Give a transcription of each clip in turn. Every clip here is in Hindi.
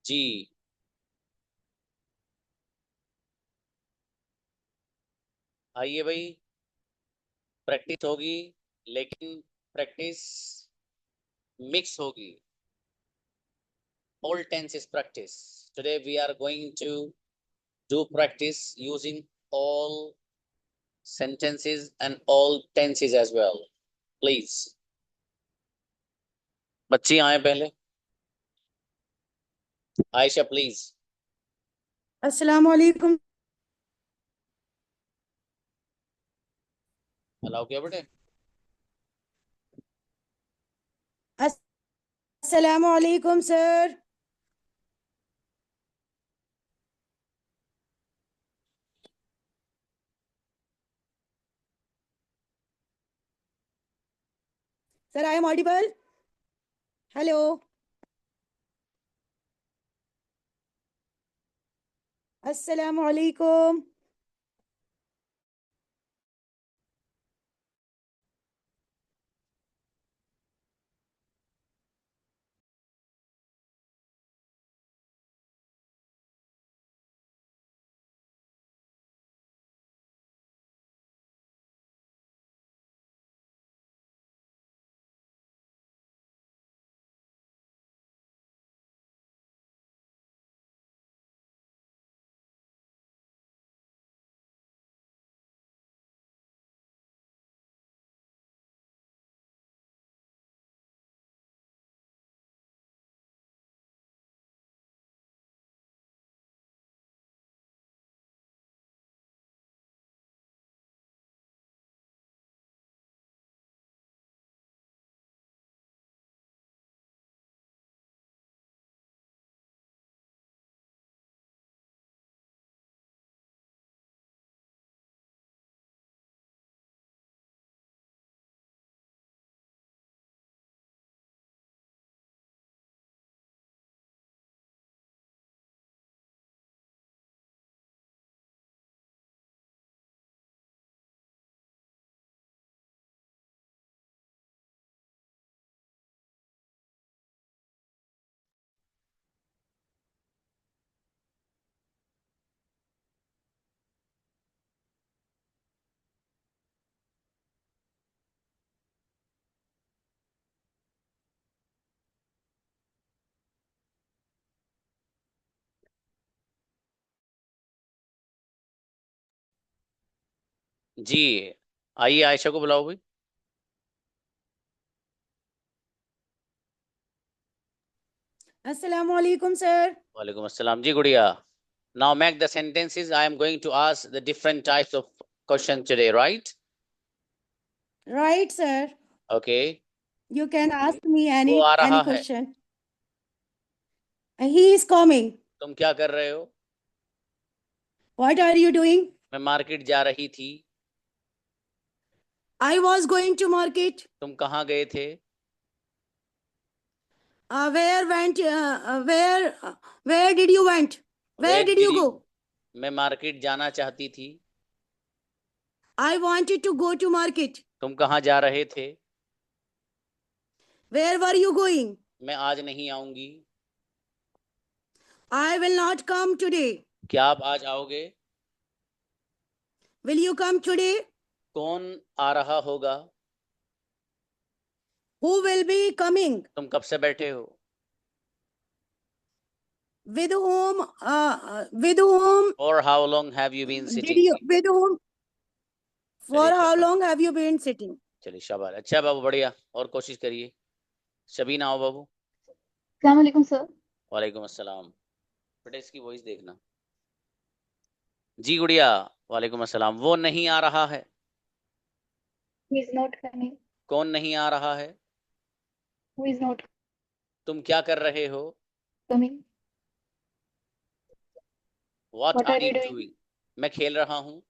जी। आइए भाई, प्रैक्टिस होगी, लेकिन प्रैक्टिस मिक्स होगी। All tense is practice. Today we are going to do practice using all sentences and all tenses as well. Please. बच्ची आए पहले। आयशा प्लीज। अस्सलाम वालेकुम। अलाउ किया बेटे। अस्सलाम वालेकुम sir. Sir I am audible. Hello. अस्सलाम वालेकुम। जी। आइए आयशा को बुलाओ भाई। अस्सलाम वालेकुम सर। वालेकुम अस्सलाम जी गुड़िया। Now make the sentences. I am going to ask the different types of question today, right? Right sir. Okay. You can ask me वो एनी आ एनी रहा है। क्वेश्चन। He is coming. तुम क्या कर रहे हो? What are you doing? मैं मार्केट जा रही थी। I was going to market. तुम कहाँ गए थे? Where went where where did you went? Where where did did you you. Go? मैं मार्केट जाना चाहती थी। I wanted to go to market. तुम कहाँ जा रहे थे? Where were you going? मैं आज नहीं आऊंगी। I will not come today. क्या आप आज आओगे? Will you come today? कौन आ रहा होगा? Who will be coming? तुम कब से बैठे हो? With whom और how long have you been did sitting? you, with whom, for चलिए how शाबाश। long have you been sitting? चलिए शाबाश, अच्छा है बाबू, बढ़िया। और कोशिश करिए। शबीना आओ बाबू। अस्सलाम वालेकुम सर। वालेकुम अस्सलाम। बेटा इसकी वॉइस देखना। जी गुड़िया। वालेकुम अस्सलाम। वो नहीं आ रहा है। Who is not coming? कौन नहीं आ रहा है? Who is not तुम क्या कर रहे हो? coming? What What are are you you doing? Doing? मैं खेल रहा हूँ।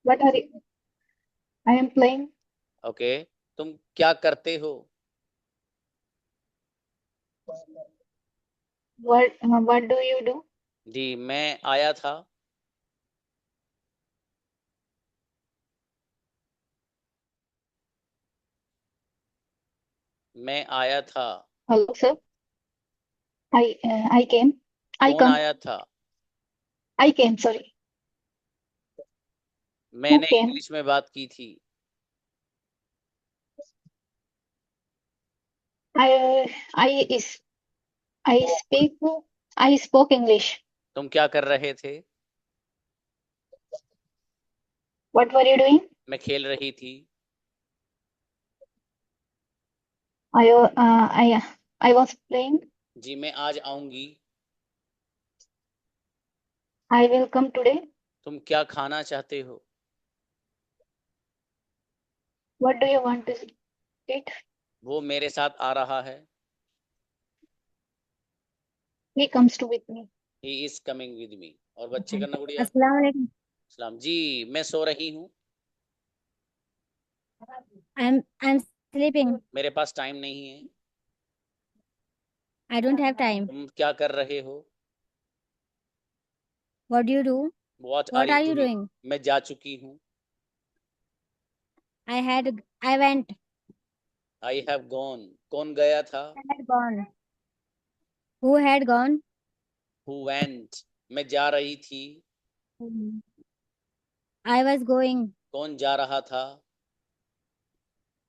What are you? I am playing. Okay. तुम क्या करते हो? What do you do? जी मैं आया था। मैं आया था। Hello sir. I came. I कौन come. आया था? I came. Sorry. मैंने came? इंग्लिश में बात की थी। I is I speak. I spoke English. तुम क्या कर रहे थे? What were you doing? मैं खेल रही थी। I was playing. जी मैं आज आऊंगी। I will come today. तुम क्या खाना चाहते हो? What do you want to eat? वो मेरे साथ आ रहा है। He comes to with me. He is coming with मी। और बच्चे करना गुड़िया। अस्सलाम वालेकुम। सलाम जी। मैं सो रही हूँ। I'm sleeping. मेरे पास टाइम नहीं है। I don't have time. तुम क्या कर रहे हो? What do you do? What are What you are you doing? doing? मैं जा चुकी हूँ। I went. I have gone. कौन गया था? I had gone. Who had gone? Who went. मैं जा रही थी। I was going. कौन जा रहा था?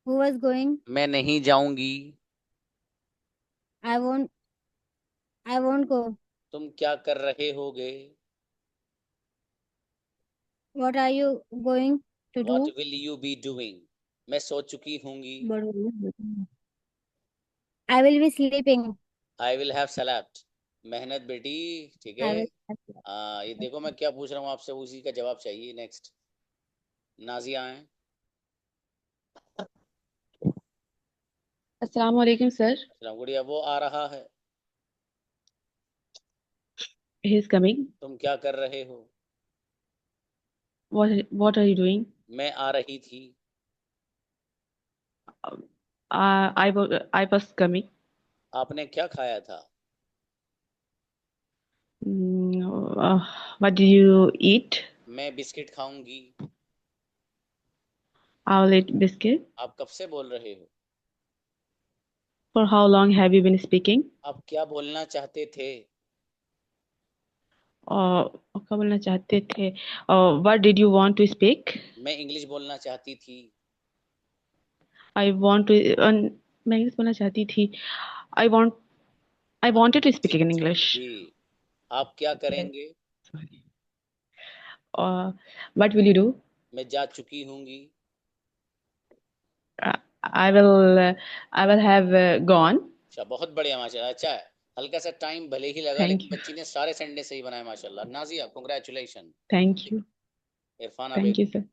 Who was going? मैं नहीं जाऊंगी। I won't. I won't go. तुम क्या कर रहे होगे? What are you going to what do? Will you be doing? मैं सो चुकी होंगी। I will be sleeping. I will have slept। मेहनत बेटी। ठीक है। I will. ये देखो मैं क्या पूछ रहा हूँ आपसे, उसी का जवाब चाहिए। नेक्स्ट नाजिया है। अस्सलाम वालेकुम सर। सलाम गुड़िया। वो आ रहा है। He is coming. तुम क्या कर रहे हो? What are you doing? मैं आ रही थी। I was coming. आपने क्या खाया था? What did you eat? मैं बिस्किट खाऊंगी। I will eat biscuit. आप कब से बोल रहे हो? For how long have you been speaking? आप क्या बोलना चाहते थे? क्या बोलना चाहते थे? What did you want to speak? मैं इंग्लिश बोलना चाहती थी। I want to. मैं इंग्लिश बोलना चाहती थी। I wanted to speak in English. जी। आप क्या करेंगे? Sorry. What will you do? मैं जा चुकी होंगी। I will have gone. अच्छा बहुत बढ़िया माशाल्लाह। अच्छा है। हल्का सा टाइम भले ही लगा, Thank लेकिन you. बच्ची ने सारे सेंटेंस सही बनाए माशाल्लाह। Nazia congratulation. Thank you. Irfana Thank you, sir.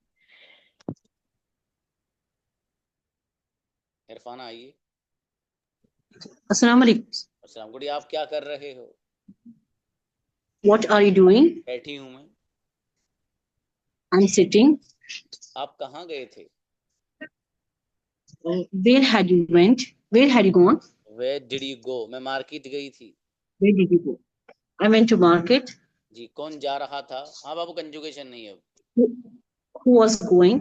Irfana आइए। Assalamu alaikum. अस्सलाम गुड़िया। आप क्या कर रहे हो? What are you doing? बैठी हूँ मैं। I'm sitting. आप कहाँ गए थे? Where had you went? Where had you gone? Where did you go? मैं मार्केट गई थी। Where did you go? I went to market. जी। कौन जा रहा था? हाँ बाबू कंजुगेशन नहीं है। Who was going?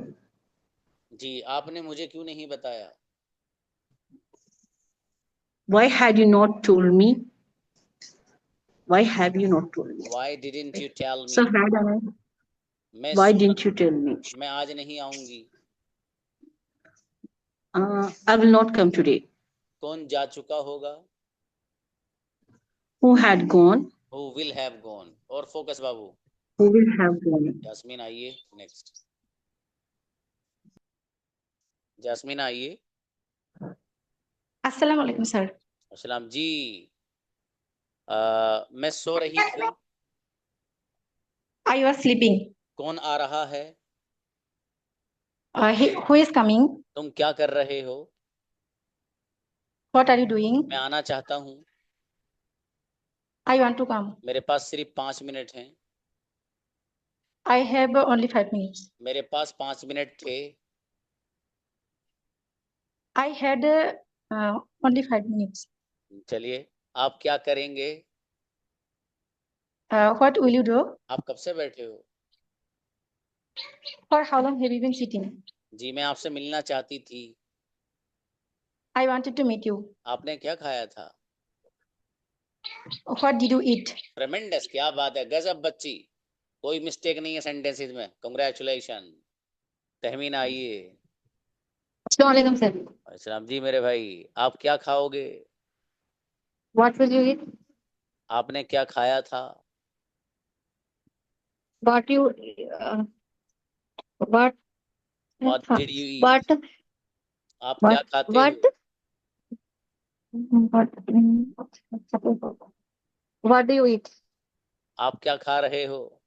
जी। आपने मुझे क्यों नहीं बताया? Why had you not told me? Why have you not told me? Why didn't you tell me? So had I. मैं Why didn't you tell me? मैं आज नहीं आऊंगी। I will not come today. कौन जा चुका होगा? Who had gone? Who will have gone? और focus Babu. Who will have gone? Jasmine आइए। नेक्स्ट जास्मीन आइए। Assalamu alaikum, sir. अस्सलाम जी। मैं सो रही थी। I was sleeping. कौन आ रहा है? Who is coming? तुम क्या कर रहे हो? What are you doing? मैं आना चाहता हूँ। I want to come. मेरे पास सिर्फ 5 मिनट हैं। I have only 5 minutes. मेरे पास 5 मिनट थे। I had only 5 minutes. चलिए। आप क्या करेंगे? What will you do? आप कब से बैठे हो? For how long have you been sitting? जी मैं आपसे मिलना चाहती थी। I wanted to meet you. आपने क्या खाया था? What did you eat? ट्रेमेंडस, क्या बात है, गजब बच्ची, कोई मिस्टेक नहीं है सेंटेंसेस में, कांग्रेचुलेशन। तहमीन आइए। Assalamualaikum, sir. सलाम जी मेरे भाई, आप क्या खाओगे? What will you eat? आपने क्या खाया था? What you, what, What did you eat? what, आप क्या खाते what, हो? what do you eat? आप क्या खा रहे हो?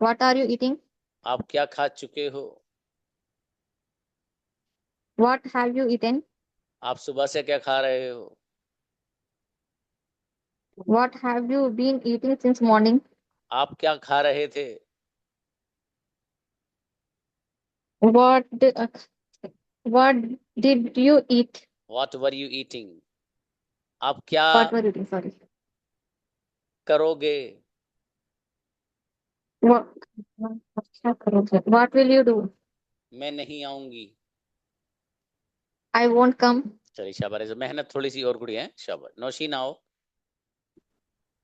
What are you eating? आप क्या खा चुके हो? What have you eaten? आप सुबह से क्या खा रहे हो? What have you been eating since morning? आप क्या खा रहे थे? What, what did you eat? What were you eating? आप क्या What were you eating? Sorry. करोगे? What, what will you do? मैं नहीं आऊंगी। I won't come. चलिए शाबाश, मेहनत थोड़ी सी और कुड़ी है, शाबाश। नौशीन आओ।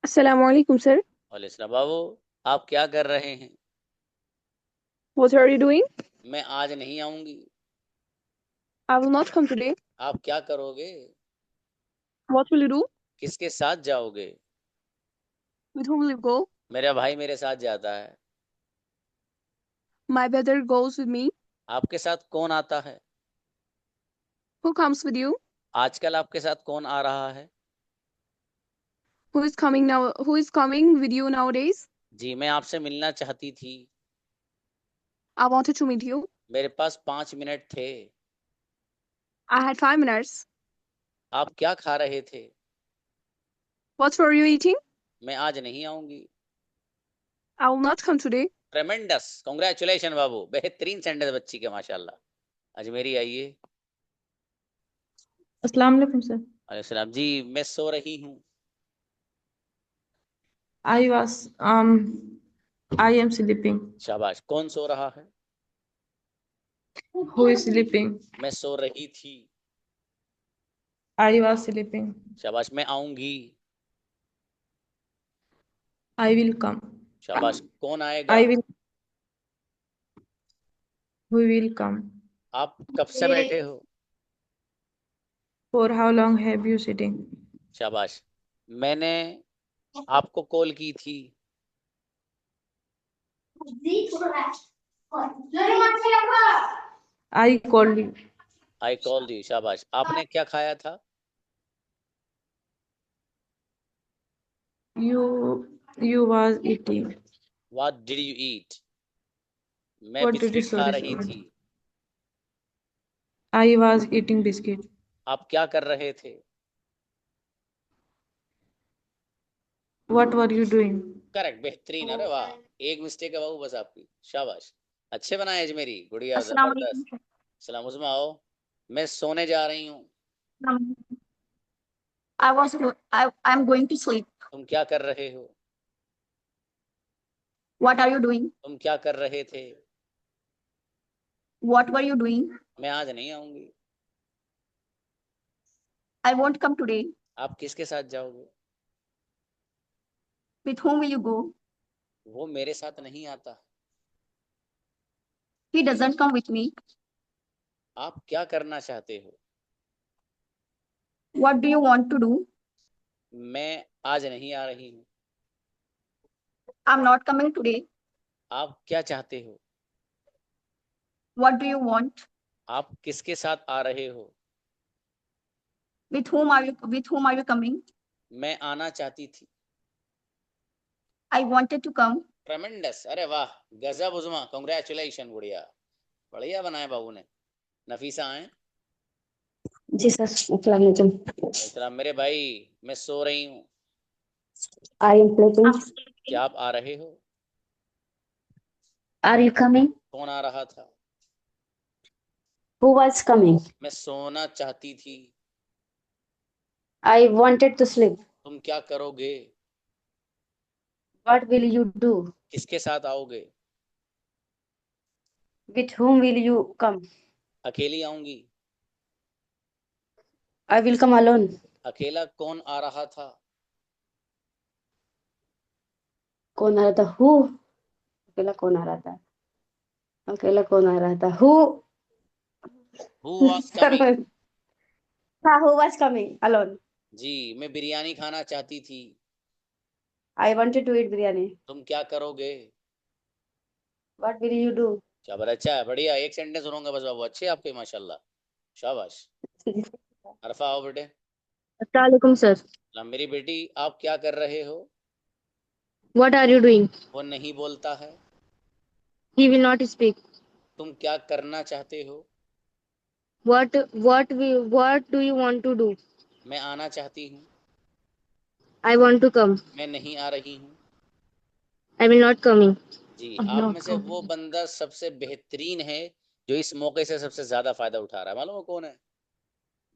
Assalamu alaikum, sir. वालेकुम बाबू, आप क्या कर रहे हैं? What are you doing? मैं आज नहीं आऊंगी। I will not come today. आप क्या करोगे? What will you do? किसके साथ जाओगे? With whom will you go? मेरा भाई मेरे साथ जाता है। My brother goes with me. आपके साथ कौन आता है? Who comes with you? आजकल आपके साथ कौन आ रहा है? Who is coming now? Who is coming with you nowadays? जी, मैं आपसे मिलना चाहती थी। I wanted to meet you. मेरे पास 5 मिनट थे। I had 5 minutes. आप क्या खा रहे थे? What were you eating? मैं आज नहीं आऊंगी। I will not come today. Tremendous, congratulation बाबू, बेहतरीन सेंटेंस बच्ची के, माशाल्लाह। अजमेरी आइए। अस्सलाम वालेकुम सर। वालेकुम सलाम जी, मैं सो रही हूँ। I am sleeping. शाबाश, कौन सो रहा है? Who is sleeping? मैं सो रही थी। I was sleeping. शाबाश, मैं आऊंगी। I will come. शाबाश, कौन आएगा? I will. Who will come? आप कब से बैठे हो? For how long have you sitting? शाबाश, मैंने आपको कॉल की थी। I called you. I called you. शाबाश, आपने क्या खाया था? You was eating. What did you eat? मैं What did you? बिस्किट खा Sorry, रही sorry. थी। I was eating biscuit. आप क्या कर रहे थे? What were you doing? Correct, बेहतरीन। अरे वाह, एक मिस्टेक है बाबू बस आपकी, शाबाश। अच्छे बनाए अजमेरी, गुड़िया, Assalamu जबरदस्त। alaikum. सलाम, उसमें आओ। मैं सोने जा रही हूँ। I'm going to sleep. तुम क्या कर रहे हो? What are you doing? तुम क्या कर रहे थे? What were you doing? मैं आज नहीं आऊंगी। I won't come today. आप किसके साथ जाओगे? With whom will you go? वो मेरे साथ नहीं आता। He doesn't come with me. आप क्या करना चाहते हो? What do you want to do? मैं आज नहीं आ रही हूँ। I'm not coming today. आप क्या चाहते हो? What do you want? आप किसके साथ आ रहे हो? With whom are you coming? मैं आना चाहती थी। I wanted to come. ट्रेमेंडस, अरे वाह, गजब उज़मा, कांग्रेचुलेशन, गुड़िया, बढ़िया बनाए बाबू ने। नफीसा आए। जी सर, अस्सलाम वालेकुम। सलाम मेरे भाई, मैं सो रही हूँ। I am sleeping. क्या आप आ रहे हो? Are you coming? कौन आ रहा था? Who was coming? मैं सोना चाहती थी। I wanted to sleep. तुम क्या करोगे? What will you do? किसके साथ आओगे? With whom will you come? अकेली आऊंगी। I will come alone. अकेला कौन आ रहा था? कौन आ रहा था? हु? अकेला कौन आ रहा था? अकेला कौन आ रहा था? हु? Who was coming? हाँ, who was coming alone? जी, मैं बिरयानी खाना चाहती थी। I wanted to eat biryani. तुम क्या करोगे? What will you do? शाबाश, अच्छा है, बढ़िया। एक सेंटेंस सुनूंगा बस बाबू, अच्छे आपके माशाल्लाह, शाबाश। अरफा आओ बेटे। Assalamualaikum, sir. मेरी बेटी, आप क्या कर रहे हो? What are you doing? वो नहीं बोलता है। He will not speak. तुम क्या करना चाहते हो? What do you want to do? मैं आना चाहती हूँ। I want to come. मैं नहीं आ रही हूँ। I will not coming. Ji, I'm आप not में से वो coming. बंदा सबसे बेहतरीन है जो इस मौके से सबसे ज्यादा फायदा उठा रहा है, मालूम है कौन है?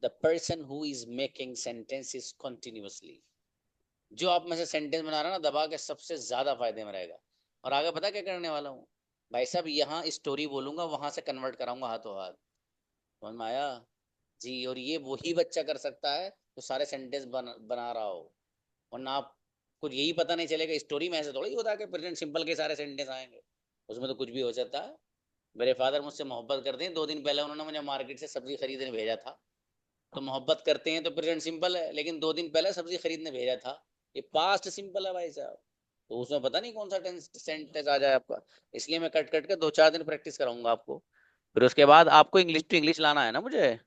The person who is making sentences continuously. जो आप में से सेंटेंस बना रहा है ना, दबा के सबसे ज्यादा फायदे में रहेगा। और आगे पता क्या करने वाला हूँ भाई साहब, यहाँ स्टोरी बोलूंगा, वहां से कन्वर्ट कराऊंगा हाथों हाथ। समझ में आया? जी, और ये वही बच्चा कर सकता है जो सारे सेंटेंस बना रहा हो, वरना आप कुछ यही पता नहीं चलेगा। स्टोरी में ऐसे थोड़ा ही होता है कि प्रेजेंट सिंपल के सारे सेंटेंस आएंगे, उसमें तो कुछ भी हो सकता है। मेरे फादर मुझसे मोहब्बत करते हैं, 2 दिन पहले उन्होंने मुझे मार्केट से सब्जी खरीदने भेजा था। तो मोहब्बत करते हैं तो प्रेजेंट सिंपल है, लेकिन 2 दिन पहले सब्जी खरीदने भेजा था, ये पास्ट सिंपल है भाई साहब। तो उसमें पता नहीं कौन सा सेंटेंस आ जाए आपका, इसलिए मैं कट कट के 2-4 दिन प्रैक्टिस कराऊंगा आपको। फिर उसके बाद आपको इंग्लिश टू इंग्लिश लाना है ना मुझे,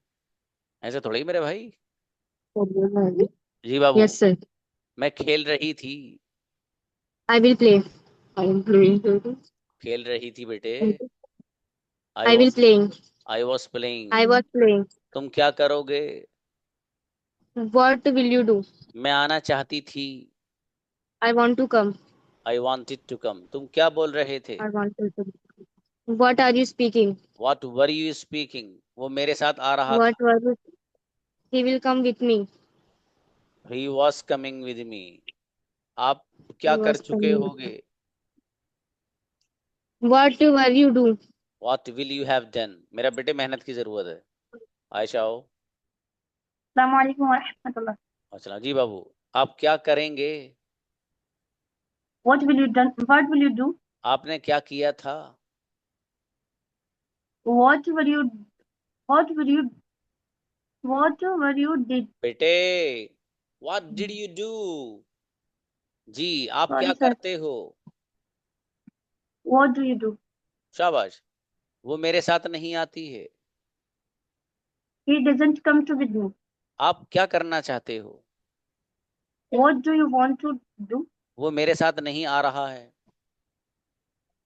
ऐसे थोड़ा ही मेरे भाई। जी बाबू। Yes, sir. मैं खेल रही थी। I will play. I am playing. खेल रही थी बेटे। आई I will was playing. I was playing. I was playing. तुम क्या करोगे? What will you do? मैं आना चाहती थी। I want to come. I wanted to come. तुम क्या बोल रहे थे? I want to come. What are you speaking? What were you speaking? वो मेरे साथ आ रहा What था। was it? He will come with me. He was coming with me. आप क्या He कर was चुके coming with होगे? me. What will you do? What will you have done? मेरा बेटे मेहनत की जरूरत है। आयशा आओ। Assalamualaikum warahmatullah. अच्छा जी बाबू, आप क्या करेंगे? What will you done? What will you do? आपने क्या किया था? What will you? What will you? Whatever you did. बेटे, व्हाट डिड यू डू? जी, आप क्या Sorry, sir. करते हो? What do you do? शाबाश। वो मेरे साथ नहीं आती है। He doesn't come to with me. आप क्या करना चाहते हो? What do you want to do? वो मेरे साथ नहीं आ रहा है।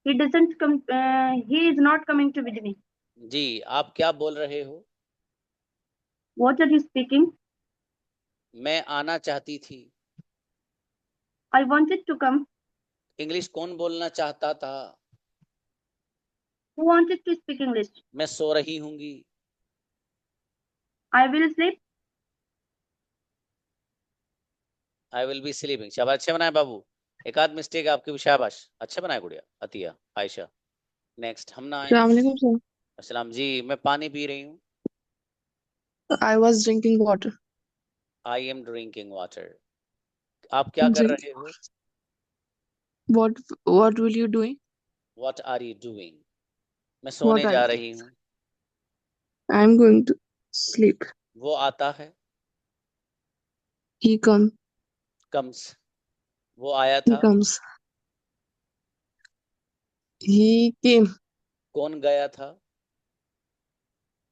He doesn't come. He is not coming to with me. जी, आप क्या बोल रहे हो? What are you speaking? मैं आना चाहती थी। I wanted to come. English कौन बोलना चाहता था? Who wanted to speak English? मैं सो रही हूँगी। I will sleep. I will be sleeping. शाबाश, अच्छे बनाए बाबू। एक आध मिस्टेक आपकी भी, शाबाश, अच्छे बनाए गुड़िया। अतिया, आयशा। नेक्स्ट हम ना आए। Assalamualaikum, sir. अस्सलाम जी, मैं पानी पी रही हूँ। I was drinking water. I am drinking water. आप क्या कर जी. रहे हो? What will you doing? What are you doing? मैं What सोने are जा you? रही हूँ। I'm going to sleep. वो आता है। He comes. वो आया he था। comes. He came. कौन गया था?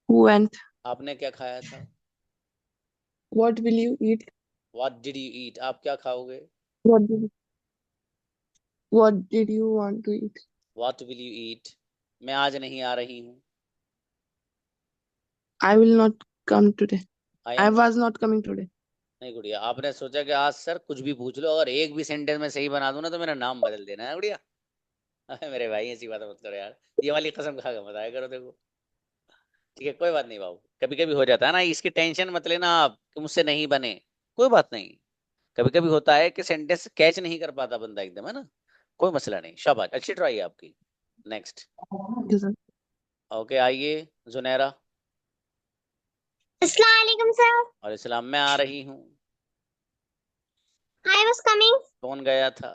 Who went? आपने क्या खाया था? What will you eat? What did you eat? आप क्या खाओगे? What did what did you want to eat? What will you eat? मैं आज नहीं आ रही हूँ। I will not come today. I I am was not coming today. नहीं गुड़िया, आपने सोचा कि आज सर कुछ भी पूछ लो, अगर एक भी सेंटेंस में सही बना दूं ना तो मेरा नाम बदल देना है गुड़िया। मेरे भाई ऐसी बात मत करो यार, ये वाली कसम खा के बताया करो। देखो ठीक है, कोई बात नहीं बाबू, कभी कभी हो जाता है ना, इसकी टेंशन मत लेना आप कि मुझसे नहीं बने। कोई बात नहीं, कभी कभी होता है कि सेंटेंस कैच नहीं कर पाता बंदा एकदम, है ना। कोई मसला नहीं, शाबाश, अच्छी ट्राई है आपकी। नेक्स्ट। Yes, sir. ओके, आइए जुनैरा। Assalamualaikum, sir. और इस्लाम, मैं आ रही हूँ। I was coming. कौन गया था?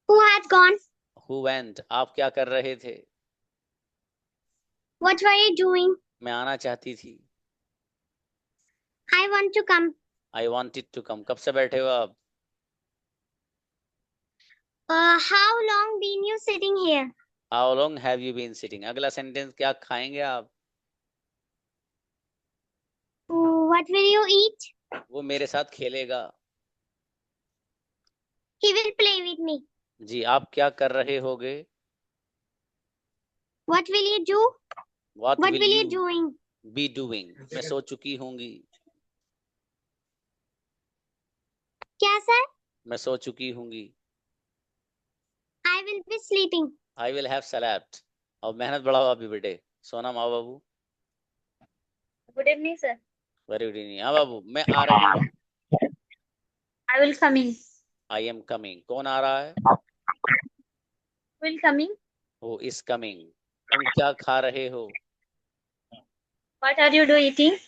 Who had gone? Who went? आप क्या कर रहे थे? What were you doing? मैं आना चाहती थी। I want to come. I wanted to come. कब से बैठे हो आप? How long been you sitting here? How long have you been sitting? अगला सेंटेंस क्या खाएंगे आप? What will you eat? वो मेरे साथ खेलेगा। He will play with me. जी, आप क्या कर रहे होगे? What will you do? What What will will you you doing? be doing? मैं सो चुकी होंगी। क्या सर? मैं सो चुकी होंगी। I will be sleeping. I will have slept. और मेहनत बढ़ाओ आप भी बेटे। सोना माँ बाबू। Good evening, sir. Very good evening. हाँ बाबू, मैं आ रही हूँ। I will coming. I am coming. कौन आ रहा है? Will coming. Who is coming? तुम क्या खा रहे हो? What are you doing eating?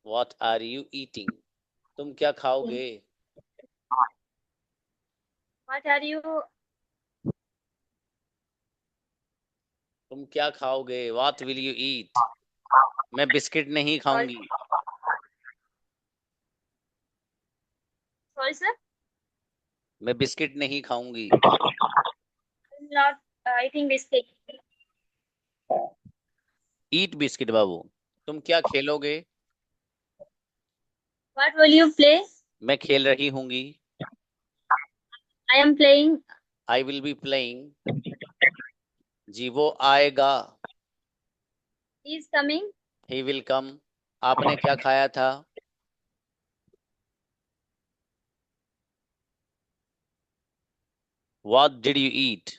What are you eating? तुम क्या खाओगे? What are you? तुम क्या खाओगे? What will you eat? मैं बिस्किट नहीं खाऊंगी। Sorry, sir. मैं बिस्किट नहीं खाऊंगी। I'm not eating biscuit. Eat biscuit बाबू। तुम क्या खेलोगे? What will you play? मैं खेल रही होंगी। I am playing. I will be playing. जी, वो आएगा। He is coming. He will come. आपने क्या खाया था? What did you eat?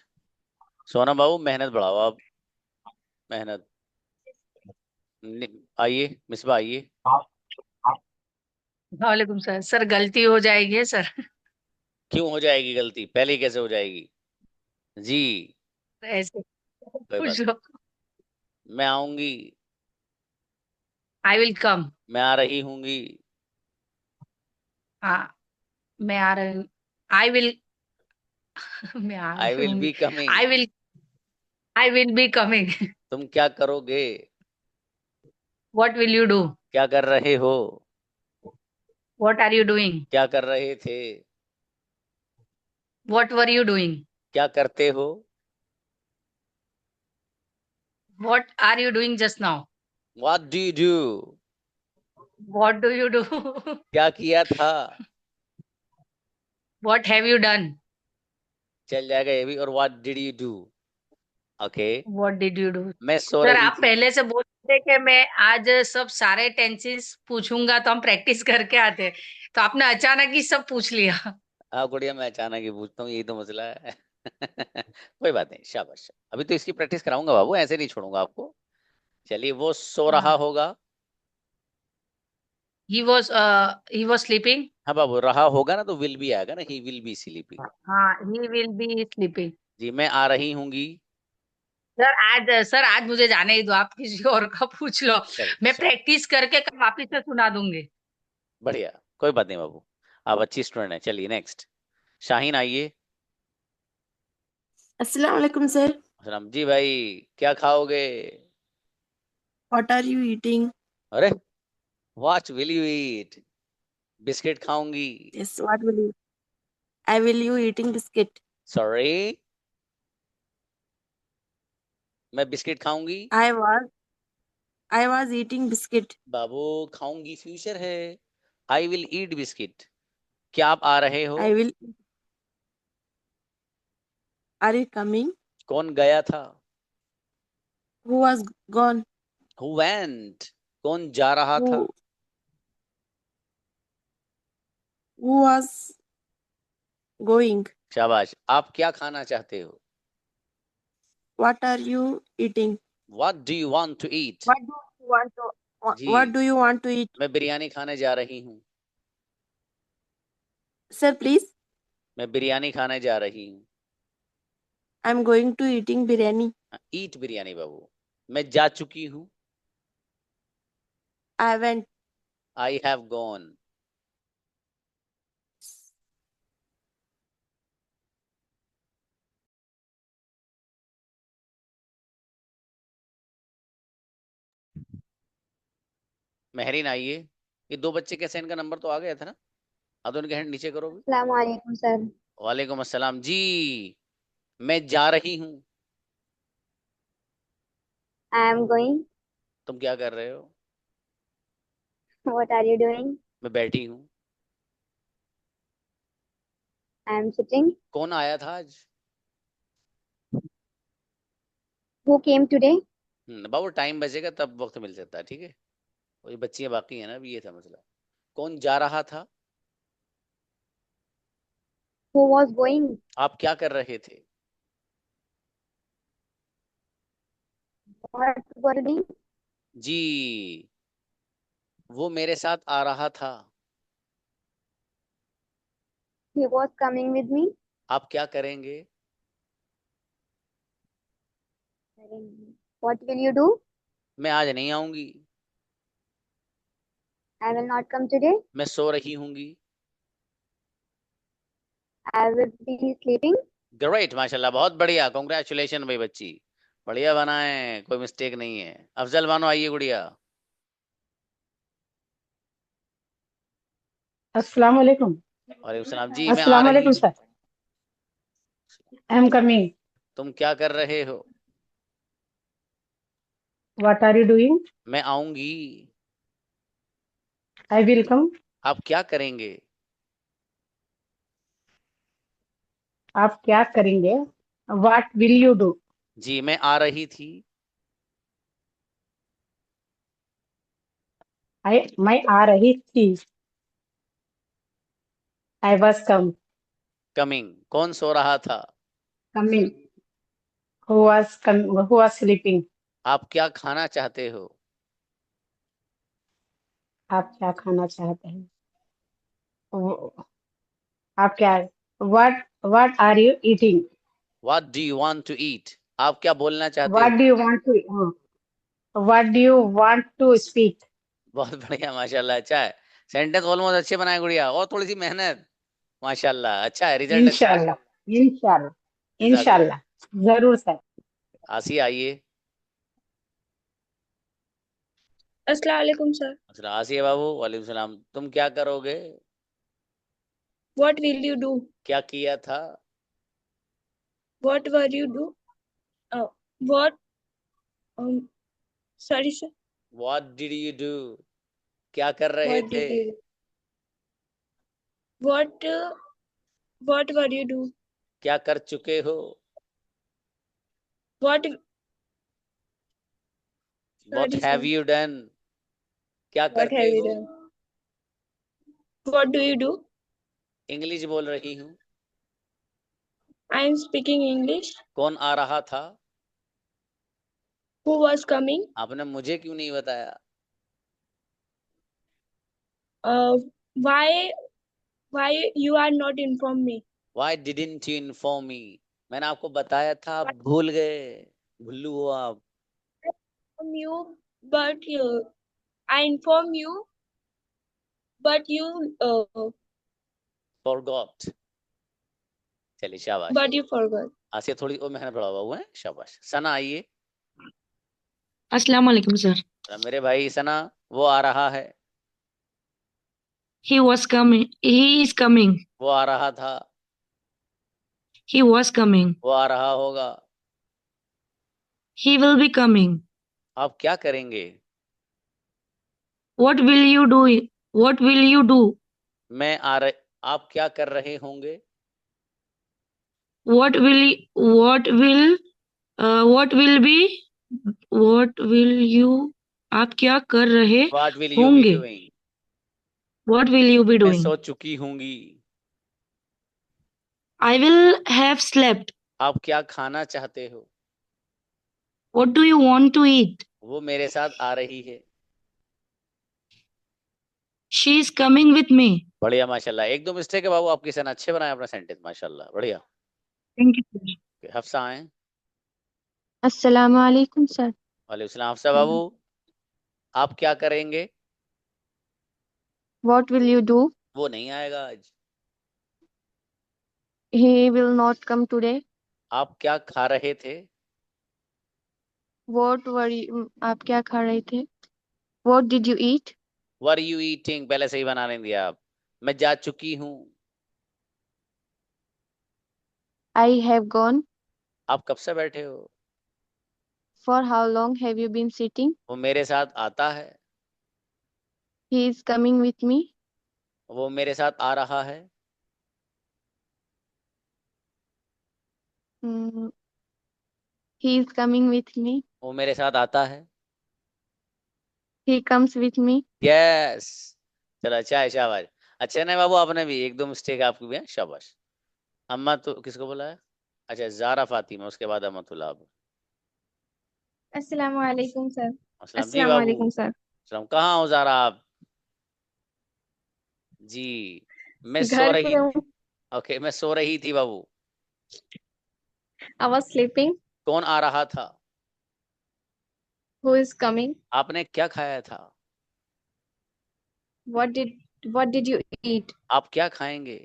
सोना बाबू, मेहनत बढ़ाओ आप। मेहनत। आइए मिसबा, आइए। वालेकुम सर। सर गलती हो जाएगी सर। क्यों हो जाएगी गलती? पहले ही कैसे हो जाएगी? जी, ऐसे कोई बात पूछ नहीं। लो। मैं आऊंगी। आई विल कम। मैं आ रही हूंगी। हाँ, मैं आ रही हूँ। आई विल मैं आ I रही will हूँ। be coming. I will be coming. तुम क्या करोगे? What will you do? क्या कर रहे हो? What are you doing? क्या कर रहे थे? What were you doing? क्या करते हो? What are you doing just now? What do you do? What do you do? क्या किया था? What have you done? चल जाएगा ये भी। और what did you do? Okay. What did you do? मैं सो सर रही आप थी। पहले से बोलते कि मैं आज सब सारे टेंसेस पूछूंगा तो हम प्रैक्टिस करके आते, तो आपने अचानक ही सब पूछ लिया। हाँ गुड़िया, मैं अचानक ही पूछता हूँ, यही तो मसला है। कोई बात नहीं, शाबाश। अभी तो इसकी प्रैक्टिस कराऊंगा बाबू, ऐसे नहीं छोड़ूंगा आपको। चलिए, वो सो रहा होगा। He was sleeping. हाँ बाबू, रहा होगा ना तो विल भी आएगा ना, ही विल बी स्लीपिंग। हाँ, ही विल बी स्लीपिंग। जी, मैं आ रही हूँगी। सर आज मुझे जाने ही दो, आप किसी और का पूछ लो। चल मैं चल, प्रैक्टिस करके कल वापिस से सुना दूंगी। बढ़िया, कोई बात नहीं बाबू, आप अच्छी स्टूडेंट है। चलिए नेक्स्ट, शाहीन आइए। Assalamu alaikum, sir. सलाम जी भाई, क्या खाओगे? What are you eating? अरे, what will you eat? Biscuit खाऊंगी। Yes, what will you? I will you eating biscuit. Sorry, मैं बिस्किट खाऊंगी। I was eating biscuit. बाबू, खाऊंगी फ्यूचर है। I will eat biscuit. क्या आप आ रहे हो? I will. Are you coming? कौन गया था? Who was gone? Who went? कौन जा रहा था? Who was going? शाबाश। आप क्या खाना चाहते हो? What are you eating? What do you want to eat? What do you want to? Ji, What do you want to eat? मैं बिरयानी खाने जा रही हूँ। Sir, please. मैं बिरयानी खाने जा रही हूँ। I'm going to eating biryani. ईट बिरयानी बाबू। मैं जा चुकी हूँ। I went. I have gone. Mehreen आइए। ये दो बच्चे कैसे, इनका नंबर तो आ गया था ना? अब तो इनके हैंड नीचे करो भी। अस्सलामुअलैकुम सर। वालेकुम अस्सलाम जी। मैं जा रही हूँ। I am going. तुम क्या कर रहे हो? What are you doing? मैं बैठी हूँ। I am sitting. कौन आया था आज? Who came today? बाबू टाइम बचेगा तब वक्त मिल सकता है, ठीक है। वही बच्चियां बाकी है ना, अभी ये था मसला। कौन जा रहा था? Who was going? आप क्या कर रहे थे? What were you doing? जी, वो मेरे साथ आ रहा था। He was coming with me. आप क्या करेंगे? What will you do? मैं आज नहीं आऊंगी। I will not come today. मैं सो रही हूंगी। I will be sleeping. Great, माशाल्लाह, बहुत बढ़िया, कॉन्ग्रेचुलेशन भाई बच्ची। बढ़िया बना है, कोई मिस्टेक नहीं है। अफजल बानो आइए गुड़िया। अस्सलाम वालेकुम। वालेकुम सलाम जी, मैं आ अस्सलाम रही वालेकुम हूँ। सर। I am coming. तुम क्या कर रहे हो? What are you doing? मैं आऊंगी। I will come. आप क्या करेंगे? आप क्या करेंगे? What will you do? जी, मैं आ रही थी। मैं आ रही थी। आई वाज कमिंग, कौन सो रहा था? कमिंग। Who was sleeping. आप क्या खाना चाहते हो? आप क्या खाना चाहते हैं? वो- आप क्या what what are you eating? What do you want to eat? आप क्या बोलना चाहते व्हाट हो? Do you want to what do you want to speak? बहुत बढ़िया, माशाल्लाह, अच्छा है। सेंटेंस ऑलमोस्ट अच्छे बनाए गुड़िया, और थोड़ी सी मेहनत। माशाल्लाह, अच्छा है, रिजल्ट अच्छा है। इंशाल्लाह इंशाल्लाह जज़ाकल्लाह। इंशाल्लाह जरूर सर। आसिया आइए। अस्सलाम वालेकुम सर। अच्छा, आसिया बाबू, वालेकुम सलाम। तुम क्या करोगे? What will you do? क्या किया था? What were you do? What? Sorry sir. What did you do? क्या कर रहे What थे? did you do? What? What were you do? क्या कर चुके हो? What? What Sorry have sir. You done? क्या What करते have you हो? done? What do you do? English बोल रही हूँ। I am speaking English. कौन आ रहा था? Who was coming? आपने मुझे क्यों नहीं बताया? Uh, why? Why you are not informed me? Why didn't you inform me? मैंने आपको बताया था, आप भूल गए। भुल्लू हो आप। Inform you, but I inform you, but you Forgot। चलिए, शाबाश। but you forgot. आसिया थोड़ी और मेहनत बढ़ावा हुआ है, शाबाश। सना आइए। अस्सलाम वालेकुम सर। मेरे भाई सना, वो आ रहा है। He was coming. He is coming. वो आ रहा था। He was coming. वो आ रहा होगा। He will be coming. आप क्या करेंगे? What will you do? What will you do? मैं आ रहे। आप क्या कर रहे होंगे? What will be? What will you? आप क्या कर रहे What will you be होंगे? doing? What will you be मैं doing? सो चुकी होंगी। I will have slept. आप क्या खाना चाहते हो? What do you want to eat? वो मेरे साथ आ रही है। She is coming with me. बढ़िया, माशाल्लाह। एक दो मिस्टेक है बाबू आपकी, सना अच्छे बनाए अपना सेंटेंस, माशाल्लाह, बढ़िया। Thank you, sir. हफ्सा आए। अस्सलाम वालेकुम सर। वालेकुम सलाम। हफ्सा बाबू, आप क्या करेंगे? What will you do? वो नहीं आएगा आज। He will not come today. आप क्या खा रहे थे? What were you? आप क्या खा रहे थे? What did you eat? What are you eating? पहले से ही बना लेंगे आप। मैं जा चुकी हूँ। I have gone. आप कब से बैठे हो? For how long have you been sitting? वो मेरे साथ आता है। He is coming with me. वो मेरे साथ आ रहा है। Hmm, he is coming with me. वो मेरे साथ आता है। He comes with me. Yes. चलो अच्छा है, शाबाश। अच्छा ना बाबू, आपने भी एक दो मिस्टेक आपकी भी है, शाबाश। अम्मा तो किसको बोला है? अच्छा, जारा फातिमा, उसके बाद अमतुल्ला। अस्सलाम वालेकुम सर। अस्सलाम जी अस्सलाम बाबू। वालेकुम सर। सलाम। कहाँ हो जारा आप? जी, मैं सो घर रही। पे हूँ। ओके, मैं सो रही थी बाबू। I was sleeping. कौन आ रहा था? Who is coming? आपने क्या खाया था? What did you eat? आप क्या खाएंगे?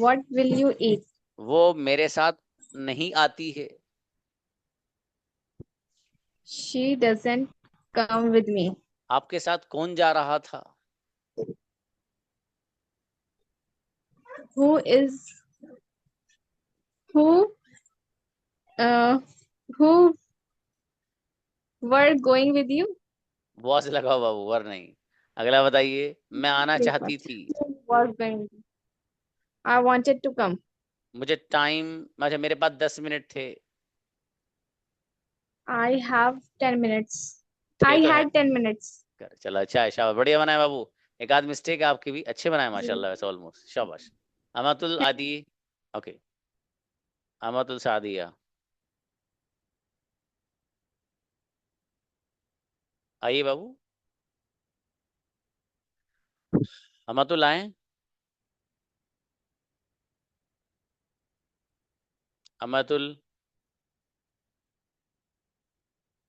What will you eat? वो मेरे साथ नहीं आती है। She doesn't come with me. आपके साथ कौन जा रहा था? Who uh who were going with you? Boss लगाओ बाबू, वर नहीं। अगला बताइए। मैं आना चाहती थी। Who was going with you? I wanted to come. मुझे टाइम, अच्छा मेरे पास 10 मिनट थे। I have 10 minutes. थे I तो है। had 10 minutes. चलो अच्छा है, शाबाश, बढ़िया बनाए बाबू। एक आध मिस्टेक आपकी भी अच्छे बनाए माशाल्लाह, वैसे ऑलमोस्ट, शाबाश। अमातुल आदि। ओके, अमातुल सादिया, आइए बाबू। अमातुल आए। अमातुल।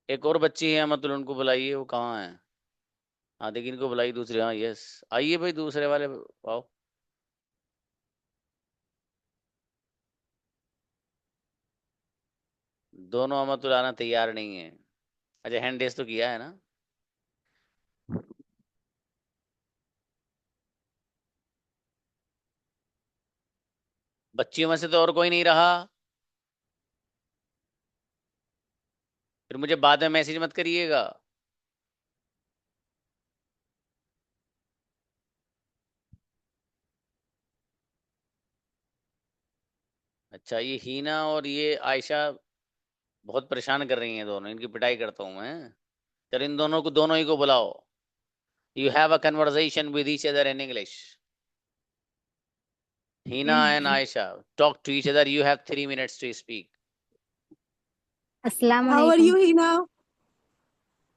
एक और बच्ची है अमातुल, उनको बुलाइए, वो कहाँ है? हाँ देखिए, इनको बुलाइए दूसरे। हाँ यस, आइए भाई दूसरे वाले आओ। दोनों अमातुल आना तैयार नहीं है। अच्छा, हैंड रेस तो किया है ना? बच्चियों में से तो और कोई नहीं रहा? फिर मुझे बाद में मैसेज मत करिएगा। अच्छा, ये हीना और ये आयशा बहुत परेशान कर रही हैं, दोनों, इनकी पिटाई करता हूँ मैं। चल इन दोनों ही को बुलाओ। You have a conversation with each other in English. Heena and Ayesha, talk to each other, you have 3 minutes to speak. Assalamu How are alaikum. you, Hina?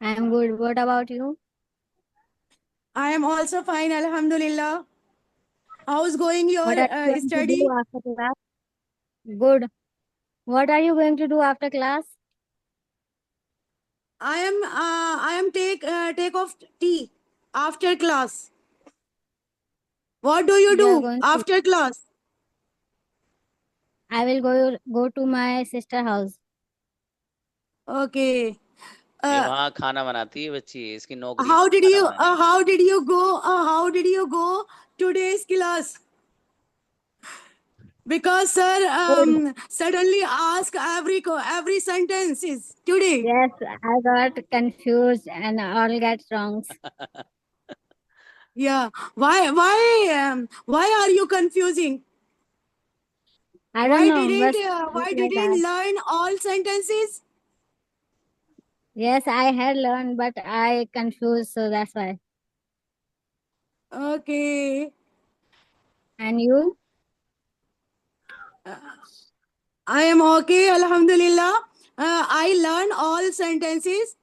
I am good. What about you? I am also fine, Alhamdulillah. How's going your What are you going to study? do after class? Good. What are you going to do after class? I am take off tea after class. What do you You are do going to. after class? I will go to my sister house. Okay. ये वहाँ खाना बनाती है बच्ची, इसकी नौकरी है How did खाना you बनाने की। how did you go today's class? Because sir Good. suddenly ask every sentences today. Yes, I got confused and all got wrong. Yeah. Why are you confusing? I don't know, but Why like didn't that. learn all sentences? Yes, I had learned, but I confused, so that's why. Okay. And you? I am okay, Alhamdulillah. I learn all sentences.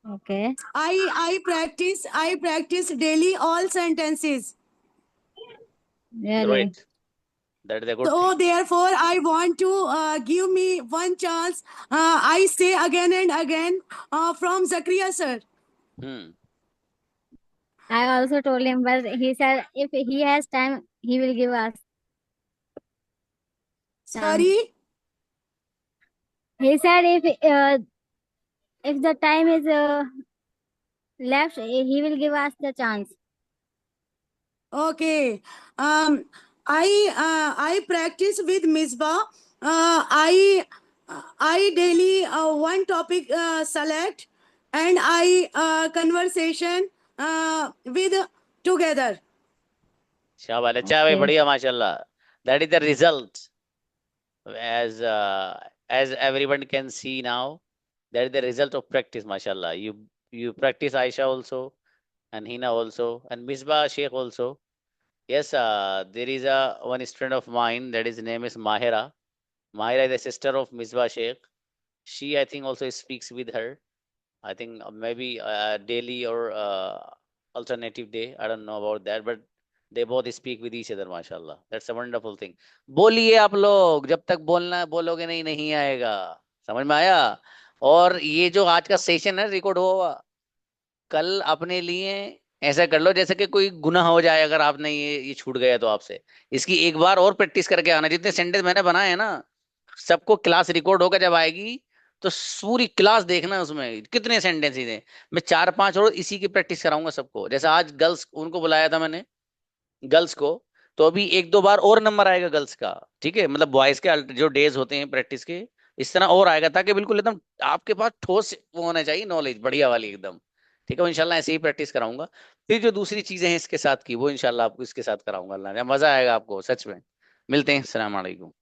Okay. I practice daily all sentences. Really? Great. That is a good So thing. therefore, I want to give me one chance. I say again and again from Zakaria sir. I also told him, but he said if he has time, he will give us chance. Sorry. He said if the time is left. He will give us the chance. Okay. I practice with Misbah. I daily one topic select, and I conversation with together. शाबाश, अच्छा भाई, Okay. बढ़िया, माशाल्लाह. That is the result. As everyone can see now, that is the result of practice, mashallah. You practice, Aisha also, and Hina also, and Misbah Sheikh also. Yes, there is a one student of mine, that his name is Mahira. Mahira is the sister of Misbah Sheikh. She, I think, also speaks with her. I think maybe daily or alternative day. I don't know about that, but they both speak with each other, mashallah. That's a wonderful thing. बोलिए आप लोग, जब तक बोलना है बोलोगे नहीं, नहीं आएगा. समझ में आया? और ये जो आज का सेशन है रिकॉर्ड हुआ, कल अपने लिए ऐसा कर लो जैसे कि कोई गुनाह हो जाए, अगर आपने ये छूट गया तो आपसे. इसकी एक बार और प्रैक्टिस करके आना. जितने सेंटेंस मैंने बनाए हैं ना, सबको क्लास रिकॉर्ड होकर जब आएगी तो पूरी क्लास देखना उसमें कितने सेंटेंसेस हैं. मैं 4-5 और इसी की प्रैक्टिस कराऊंगा सबको. जैसा आज गर्ल्स उनको बुलाया था मैंने, गर्ल्स को, तो अभी 1-2 बार और नंबर आएगा गर्ल्स का. ठीक है, मतलब बॉयज के जो डेज होते हैं प्रैक्टिस के, इस तरह और आएगा, ताकि बिल्कुल एकदम आपके पास ठोस वो होना चाहिए, नॉलेज बढ़िया वाली एकदम. ठीक है, इंशाल्लाह ऐसे ही प्रैक्टिस कराऊंगा. फिर जो दूसरी चीजें हैं इसके साथ की, वो इंशाल्लाह आपको इसके साथ कराऊंगा. अल्लाह ने, मजा आएगा आपको सच में. मिलते हैं. अस्सलाम वालेकुम.